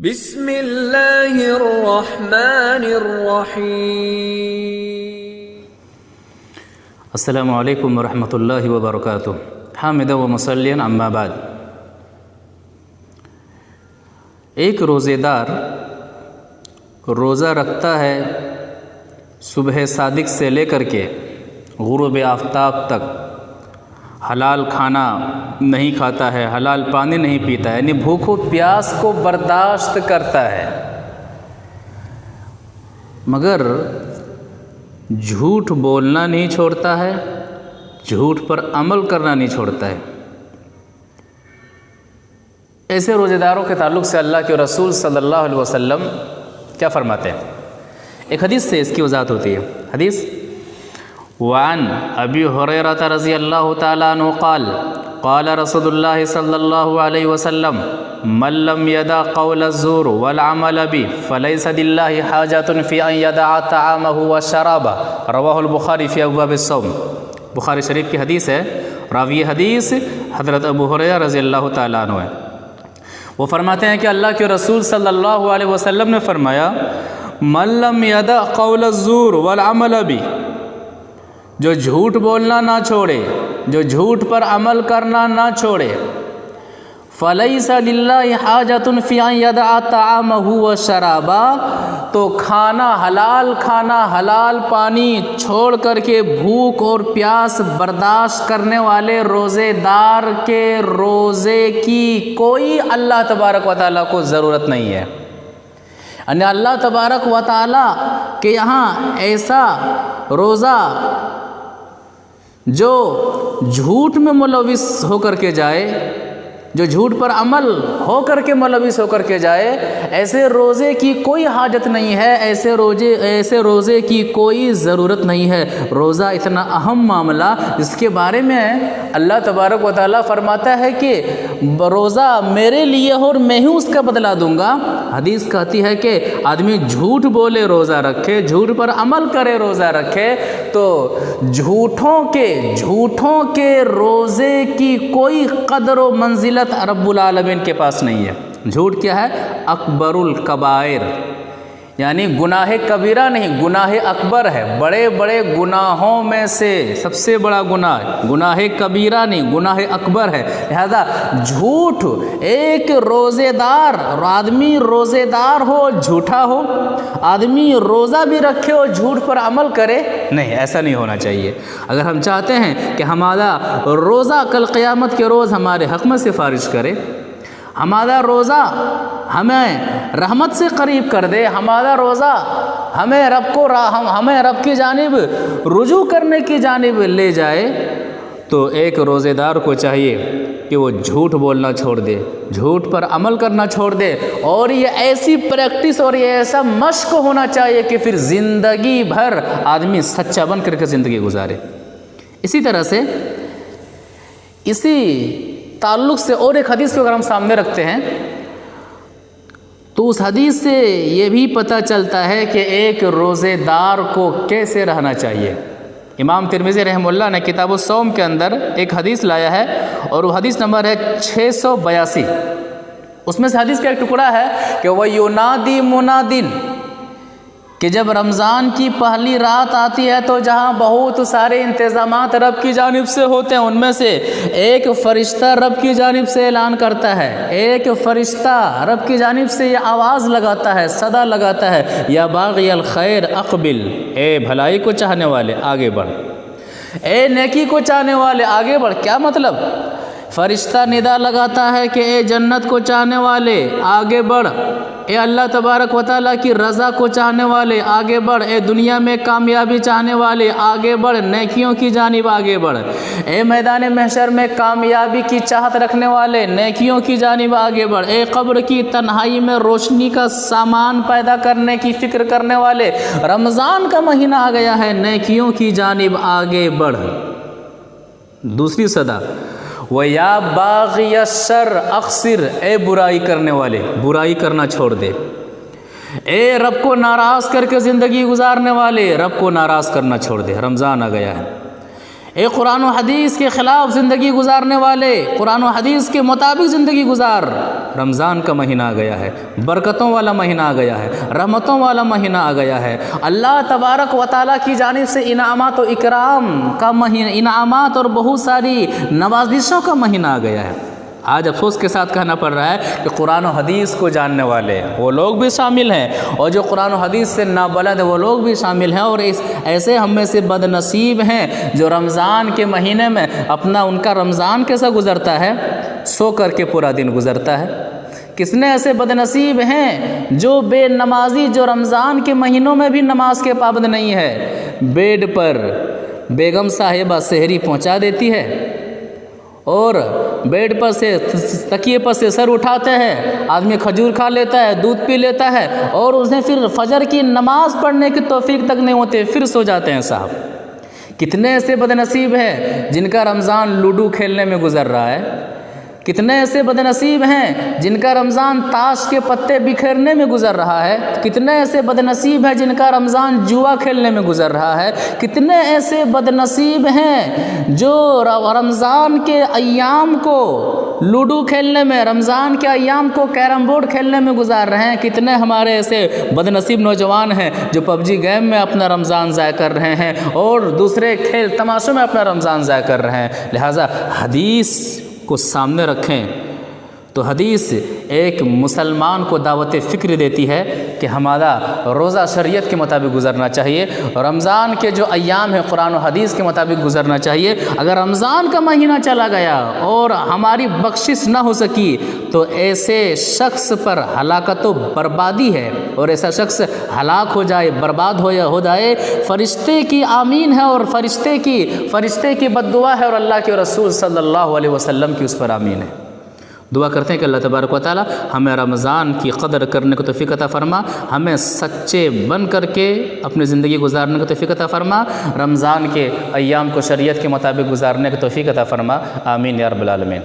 بسم اللہ الرحمن الرحیم۔ السلام علیکم ورحمۃ اللہ وبرکاتہ۔ حامد و مسلین اما بعد، ایک روزے دار روزہ رکھتا ہے صبح صادق سے لے کر کے غروب آفتاب تک، حلال کھانا نہیں کھاتا ہے، حلال پانی نہیں پیتا ہے، یعنی بھوک و پیاس کو برداشت کرتا ہے، مگر جھوٹ بولنا نہیں چھوڑتا ہے، جھوٹ پر عمل کرنا نہیں چھوڑتا ہے۔ ایسے روزے داروں کے تعلق سے اللہ کے رسول صلی اللہ علیہ وسلم کیا فرماتے ہیں؟ ایک حدیث سے اس کی وضاحت ہوتی ہے۔ حدیث وعن ابی ہریرہ رضی اللہ تعالیٰ عنہ قال قال رسول اللہ صلی اللہ علیہ وسلم من لم يدع قول الزور والعمل به فليس لله حاجة في ان يدع طعامه وشرابه، رواہ البخاری فی ابواب الصوم۔ بخاری شریف کی حدیث ہے، راوی حدیث حضرت ابو ہریرہ رضی اللہ تعالیٰ عنہ ہے۔ وہ فرماتے ہیں کہ اللہ کے رسول صلی اللہ علیہ وسلم نے فرمایا من لم يدع قول الزور والعمل به، جو جھوٹ بولنا نہ چھوڑے، جو جھوٹ پر عمل کرنا نہ چھوڑے، فَلَيْسَ لِلَّهِ حَاجَةٌ فِي أَن يَدَعَ طَعَامَهُ وَشَرَابَهُ، تو کھانا حلال پانی چھوڑ کر کے بھوک اور پیاس برداشت کرنے والے روزے دار کے روزے کی کوئی اللہ تبارک و تعالیٰ کو ضرورت نہیں ہے۔ یعنی اللہ تبارک و تعالیٰ کے یہاں ایسا روزہ جو جھوٹ میں ملوث ہو کر کے جائے، جو جھوٹ پر عمل ہو کر کے ملوث ہو کر کے جائے، ایسے روزے کی کوئی حاجت نہیں ہے، ایسے روزے کی کوئی ضرورت نہیں ہے۔ روزہ اتنا اہم معاملہ، اس کے بارے میں اللہ تبارک و تعالیٰ فرماتا ہے کہ روزہ میرے لیے ہو اور میں ہی اس کا بدلہ دوں گا۔ حدیث کہتی ہے کہ آدمی جھوٹ بولے روزہ رکھے، جھوٹ پر عمل کرے روزہ رکھے، تو جھوٹوں کے روزے کی کوئی قدر و منزلت رب العالمین کے پاس نہیں ہے۔ جھوٹ کیا ہے؟ اکبر الکبائر، یعنی گناہ کبیرہ نہیں، گناہ اکبر ہے۔ بڑے بڑے گناہوں میں سے سب سے بڑا گناہ کبیرہ نہیں، گناہ اکبر ہے۔ لہذا جھوٹ، ایک روزے دار آدمی روزے دار ہو جھوٹا ہو، آدمی روزہ بھی رکھے اور جھوٹ پر عمل کرے، نہیں، ایسا نہیں ہونا چاہیے۔ اگر ہم چاہتے ہیں کہ ہمارا روزہ کل قیامت کے روز ہمارے حق میں سفارش کرے، ہمارا روزہ ہمیں رحمت سے قریب کر دے، ہمارا روزہ ہمیں رب کی جانب رجوع کرنے کی جانب لے جائے، تو ایک روزے دار کو چاہیے کہ وہ جھوٹ بولنا چھوڑ دے، جھوٹ پر عمل کرنا چھوڑ دے، اور یہ ایسی پریکٹس اور یہ ایسا مشق ہونا چاہیے کہ پھر زندگی بھر آدمی سچا بن کر کے زندگی گزارے۔ اسی طرح سے اسی تعلق سے اور ایک حدیث کو اگر ہم سامنے رکھتے ہیں تو اس حدیث سے یہ بھی پتہ چلتا ہے کہ ایک روزے دار کو کیسے رہنا چاہیے۔ امام ترمذی رحمہ اللہ نے کتاب الصوم کے اندر ایک حدیث لایا ہے، اور وہ حدیث نمبر ہے 682۔ اس میں سے حدیث کا ایک ٹکڑا ہے کہ وَيُنَادِي مُنَادٍ، کہ جب رمضان کی پہلی رات آتی ہے تو جہاں بہت سارے انتظامات رب کی جانب سے ہوتے ہیں، ان میں سے ایک فرشتہ رب کی جانب سے اعلان کرتا ہے، ایک فرشتہ رب کی جانب سے یہ آواز لگاتا ہے، صدا لگاتا ہے، یا باغی الخیر اقبل، اے بھلائی کو چاہنے والے آگے بڑھ، اے نیکی کو چاہنے والے آگے بڑھ۔ کیا مطلب؟ فرشتہ ندا لگاتا ہے کہ اے جنت کو چاہنے والے آگے بڑھ، اے اللہ تبارک و تعالیٰ کی رضا کو چاہنے والے آگے بڑھ، اے دنیا میں کامیابی چاہنے والے آگے بڑھ، نیکیوں کی جانب آگے بڑھ، اے میدان محشر میں کامیابی کی چاہت رکھنے والے نیکیوں کی جانب آگے بڑھ، اے قبر کی تنہائی میں روشنی کا سامان پیدا کرنے کی فکر کرنے والے رمضان کا مہینہ آ گیا ہے، نیکیوں کی جانب آگے بڑھ۔ دوسری صدا وَيَا بَاغِيَ الشَّرِّ اقصر، اے برائی کرنے والے برائی کرنا چھوڑ دے، اے رب کو ناراض کر کے زندگی گزارنے والے رب کو ناراض کرنا چھوڑ دے۔ رمضان آ گیا ہے، ایک قرآن و حدیث کے خلاف زندگی گزارنے والے قرآن و حدیث کے مطابق زندگی گزار، رمضان کا مہینہ آ گیا ہے، برکتوں والا مہینہ آ گیا ہے، رحمتوں والا مہینہ آ گیا ہے، اللہ تبارک و تعالیٰ کی جانب سے انعامات و اکرام کا مہینہ، انعامات اور بہت ساری نوازشوں کا مہینہ آ گیا ہے۔ آج افسوس کے ساتھ کہنا پڑ رہا ہے کہ قرآن و حدیث کو جاننے والے وہ لوگ بھی شامل ہیں، اور جو قرآن و حدیث سے نابلد وہ لوگ بھی شامل ہیں، اور ایسے ہم میں سے بد نصیب ہیں جو رمضان کے مہینے میں ان کا رمضان کیسا گزرتا ہے؟ سو کر کے پورا دن گزرتا ہے۔ کتنے ایسے بد نصیب ہیں جو بے نمازی، جو رمضان کے مہینوں میں بھی نماز کے پابند نہیں ہے، بیڈ پر بیگم صاحبہ سحری پہنچا دیتی ہے اور بیڈ پر سے تکیے پر سے سر اٹھاتے ہیں، آدمی کھجور کھا لیتا ہے، دودھ پی لیتا ہے، اور اسے پھر فجر کی نماز پڑھنے کی توفیق تک نہیں ہوتے، پھر سو جاتے ہیں صاحب۔ کتنے ایسے بد نصیب ہیں جن کا رمضان لوڈو کھیلنے میں گزر رہا ہے، کتنے ایسے بد نصیب ہیں جن کا رمضان تاش کے پتے بکھیرنے میں گزر رہا ہے، کتنے ایسے بد نصیب ہیں جن کا رمضان جوا کھیلنے میں گزر رہا ہے، کتنے ایسے بد نصیب ہیں جو رمضان کے ایام کو لوڈو کھیلنے میں، رمضان کے ایام کو کیرم بورڈ کھیلنے میں گزار رہے ہیں، کتنے ہمارے ایسے بد نصیب نوجوان ہیں جو پب جی گیم میں اپنا رمضان ضائع کر رہے ہیں اور دوسرے کھیل تماشوں میں اپنا رمضان ضائع کر رہے ہیں۔ لہٰذا حدیث کو سامنے رکھیں تو حدیث ایک مسلمان کو دعوت فکر دیتی ہے کہ ہمارا روزہ شریعت کے مطابق گزرنا چاہیے، رمضان کے جو ایام ہیں قرآن و حدیث کے مطابق گزرنا چاہیے۔ اگر رمضان کا مہینہ چلا گیا اور ہماری بخشش نہ ہو سکی تو ایسے شخص پر ہلاکت و بربادی ہے، اور ایسا شخص ہلاک ہو جائے، برباد ہو جائے، فرشتے کی آمین ہے اور فرشتے کی بد دعا ہے، اور اللہ کے رسول صلی اللہ علیہ وسلم کی اس پر آمین ہے۔ دعا کرتے ہیں کہ اللہ تبارک و تعالی ہمیں رمضان کی قدر کرنے کو توفیق عطا فرما، ہمیں سچے بن کر کے اپنی زندگی گزارنے کو توفیق عطا فرما، رمضان کے ایام کو شریعت کے مطابق گزارنے کو توفیق عطا فرما، آمین یا رب العالمین۔